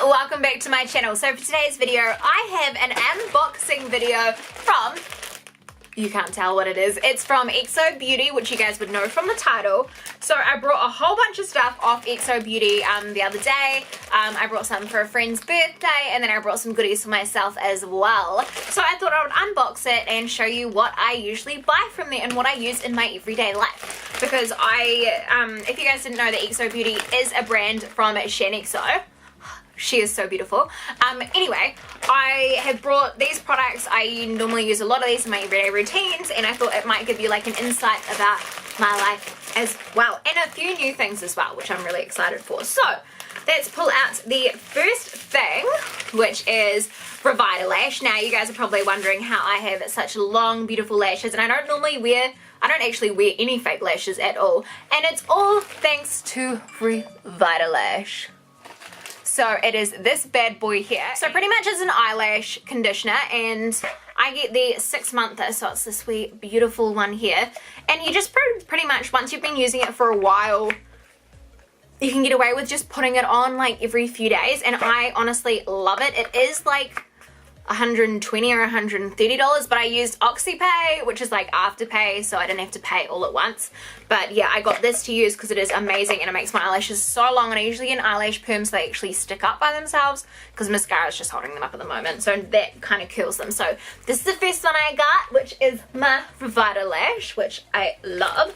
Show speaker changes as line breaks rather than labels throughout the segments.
welcome back to my channel. So for today's video, I have an unboxing video from, you can't tell what it is, it's from XO Beauty, which you guys would know from the title. So I brought a whole bunch of stuff off XO Beauty the other day. I brought some for a friend's birthday, and then I brought some goodies for myself as well. So I thought I would unbox it and show you what I usually buy from there and what I use in my everyday life. Because if you guys didn't know, that XO Beauty is a brand from XO. She is so beautiful. Anyway, I have brought these products. I normally use a lot of these in my everyday routines, and I thought it might give you like an insight about my life as well, and a few new things as well, which I'm really excited for. So let's pull out the first thing, which is Revitalash. Now you guys are probably wondering how I have such long, beautiful lashes, and I don't actually wear any fake lashes at all, and it's all thanks to Revitalash. So it is this bad boy here. So pretty much it's an eyelash conditioner, and I get the 6-month, so it's this sweet, beautiful one here. And you just pretty much, once you've been using it for a while, you can get away with just putting it on like every few days, and I honestly love it. It is like $120 or $130, but I used OxyPay, which is like Afterpay, so I didn't have to pay all at once. But yeah, I got this to use because it is amazing, and it makes my eyelashes so long, and I usually get an eyelash perm so they actually stick up by themselves, because mascara is just holding them up at the moment, so that kind of kills them. So this is the first one I got, which is my Revitalash, which I love.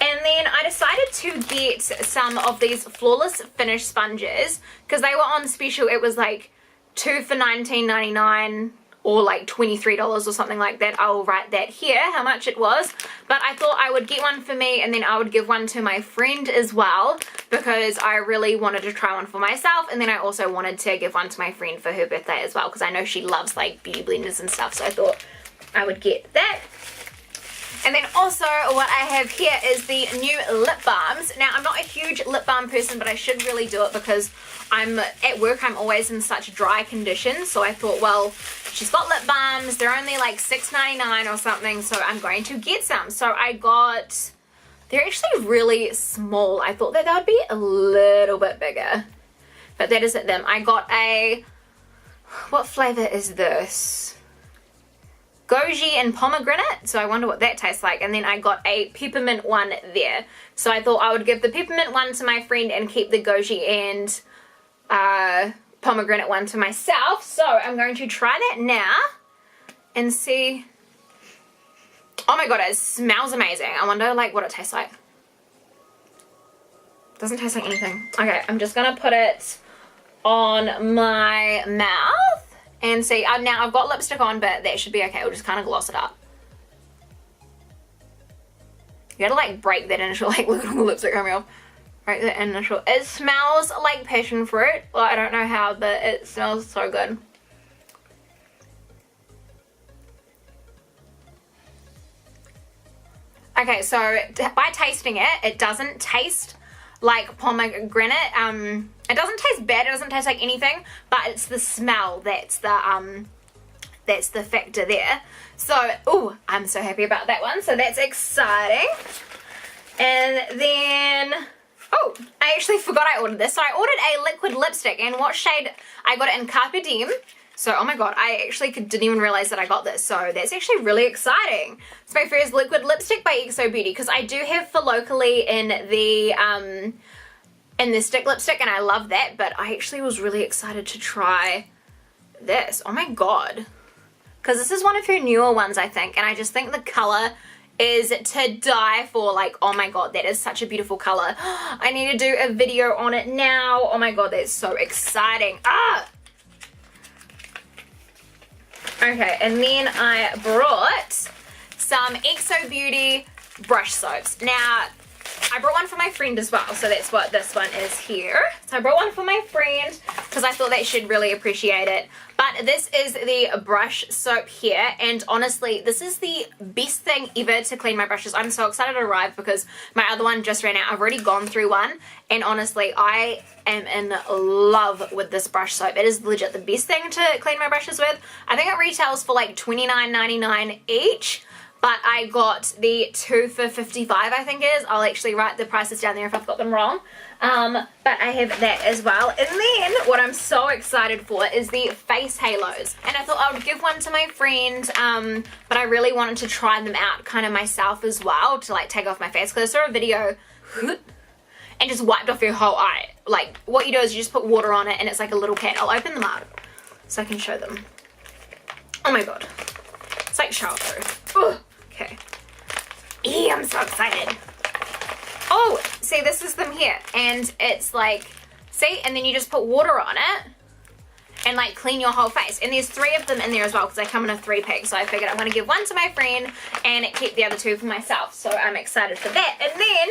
And then I decided to get some of these Flawless Finish sponges because they were on special. It was like 2 for $19.99 or like $23 or something like that. I'll write that here how much it was, but I thought I would get one for me, and then I would give one to my friend as well, because I really wanted to try one for myself, and then I also wanted to give one to my friend for her birthday as well, because I know she loves like beauty blenders and stuff, so I thought I would get that. And then also what I have here is the new lip balms. Now I'm not a huge lip balm person, but I should really do it because I'm at work, I'm always in such dry conditions. So I thought, well, she's got lip balms, they're only like $6.99 or something, so I'm going to get some. So I got, they're actually really small. I thought that they would be a little bit bigger, but that isn't them. I got a, what flavor is this? Goji and pomegranate, so I wonder what that tastes like. And then I got a peppermint one there, so I thought I would give the peppermint one to my friend and keep the goji and pomegranate one to myself. So I'm going to try that now and see. Oh my god, it smells amazing. I wonder like what it tastes like. Doesn't taste like anything. Okay, I'm just gonna put it on my mouth and see. Now I've got lipstick on, but that should be okay. We'll just kind of gloss it up. You gotta like break that initial, like look at all the lipstick coming off. Break that initial. It smells like passion fruit. Well, I don't know how, but it smells so good. Okay, so by tasting it, it doesn't taste like pomegranate. It doesn't taste bad, it doesn't taste like anything, but it's the smell that's the factor there. So, ooh, I'm so happy about that one, so that's exciting. And then, oh, I actually forgot I ordered this. So I ordered a liquid lipstick, and what shade? I got it in Carpe Diem. So, oh my god, I actually didn't even realize that I got this, so that's actually really exciting. It's my first liquid lipstick by XO Beauty, because I do have for locally in the stick lipstick, and I love that, but I actually was really excited to try this. Oh my god. Because this is one of her newer ones, I think, and I just think the color is to die for. Like, oh my god, that is such a beautiful color. I need to do a video on it now. Oh my god, that's so exciting. Ah! Okay, and then I brought some XO Beauty brush soaps. Now, I brought one for my friend as well, so that's what this one is here. So I brought one for my friend because I thought they should really appreciate it. But this is the brush soap here, and honestly, this is the best thing ever to clean my brushes. I'm so excited to arrive because my other one just ran out. I've already gone through one, and honestly, I am in love with this brush soap. It is legit the best thing to clean my brushes with. I think it retails for like $29.99 each. But I got the 2 for $55, I think it is. I'll actually write the prices down there if I've got them wrong. But I have that as well. And then what I'm so excited for is the face halos. And I thought I would give one to my friend, but I really wanted to try them out kind of myself as well, to like take off my face, because I saw a video and just wiped off your whole eye. Like, what you do is you just put water on it and it's like a little cat. I'll open them up so I can show them. Oh my god. It's like shower through. Ugh. Okay. Eee, I'm so excited. Oh, see, this is them here. And it's like, see? And then you just put water on it and like clean your whole face. And there's 3 of them in there as well because they come in a 3-pack. So I figured I'm going to give one to my friend and keep the other 2 for myself. So I'm excited for that. And then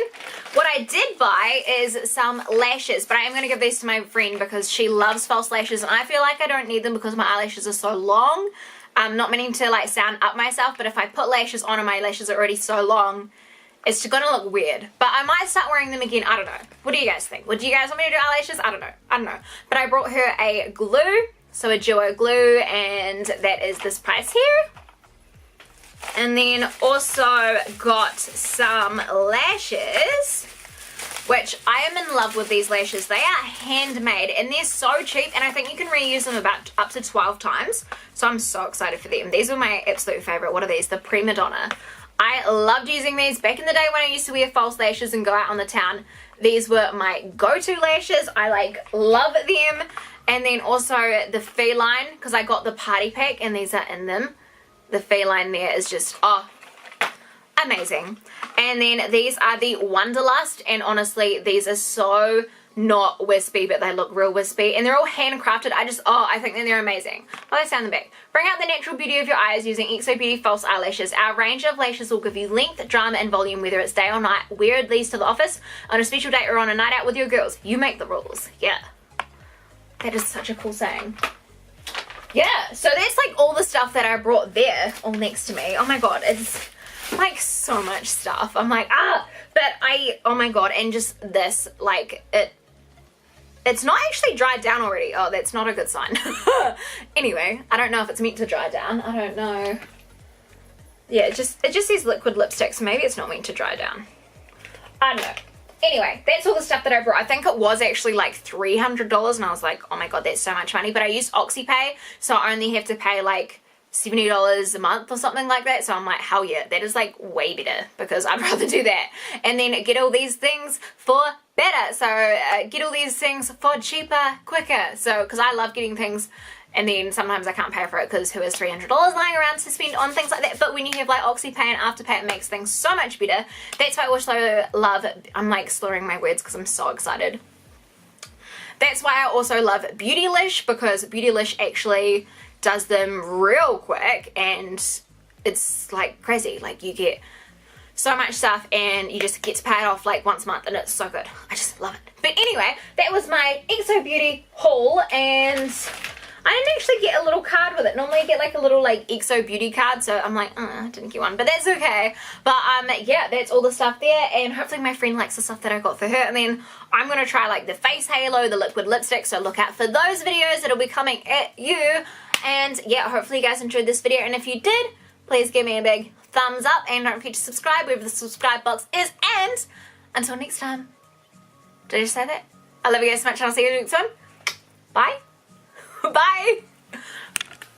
what I did buy is some lashes. But I am going to give these to my friend because she loves false lashes. And I feel like I don't need them because my eyelashes are so long. I'm not meaning to like sound up myself. But if I put lashes on and my lashes are already so long, it's gonna look weird. But I might start wearing them again. I don't know. What do you guys think? Would you guys want me to do eyelashes? I don't know. I don't know. But I brought her a glue. So a duo glue. And that is this price here. And then also got some lashes, which I am in love with these lashes. They are handmade and they're so cheap. And I think you can reuse them about up to 12 times. So I'm so excited for them. These were my absolute favorite. What are these? The Prima Donna. I loved using these back in the day when I used to wear false lashes and go out on the town. These were my go-to lashes. I like love them. And then also the Feline, because I got the party pack and these are in them. The Feline there is just, oh, amazing. And then these are the Wanderlust, and honestly these are so not wispy, but they look real wispy, and they're all handcrafted. I think that they're amazing. Oh, they sound the back. Bring out the natural beauty of your eyes using XO Beauty false eyelashes. Our range of lashes will give you length, drama, and volume, whether it's day or night. Wear these to the office, on a special date, or on a night out with your girls. You make the rules. Yeah. That is such a cool saying. Yeah, so that's like all the stuff that I brought there, all next to me. Oh my god, it's like so much stuff. I'm like, oh my god, and just this, like, it's not actually dried down already. Oh, that's not a good sign. Anyway, I don't know if it's meant to dry down. I don't know. Yeah, it just says liquid lipstick, so maybe it's not meant to dry down. I don't know. Anyway, that's all the stuff that I brought. I think it was actually like $300 and I was like, oh my god, that's so much money. But I used OxyPay, so I only have to pay like $70 a month or something like that. So I'm like, hell yeah, that is like way better, because I'd rather do that and then get all these things for better. So get all these things for cheaper, quicker. So because I love getting things and then sometimes I can't pay for it because who has $300 lying around to spend on things like that. But when you have like OxyPay and Afterpay, it makes things so much better. That's why I also love, I'm like slurring my words because I'm so excited. That's why I also love Beautylish, because Beautylish actually does them real quick and it's like crazy. Like you get so much stuff and you just get to pay it off like once a month and it's so good. I just love it. But anyway, that was my XO Beauty haul, and I didn't actually get a little card with it. Normally I get like a little like XO Beauty card, so I'm like, I didn't get one, but that's okay. But yeah, that's all the stuff there, and hopefully my friend likes the stuff that I got for her. And then I'm gonna try like the face halo, the liquid lipstick, so look out for those videos. It'll be coming at you. And yeah, hopefully you guys enjoyed this video, and if you did, please give me a big thumbs up and don't forget to subscribe wherever the subscribe box is. And until next time, did I just say that? I love you guys so much and I'll see you next one. Bye. Bye.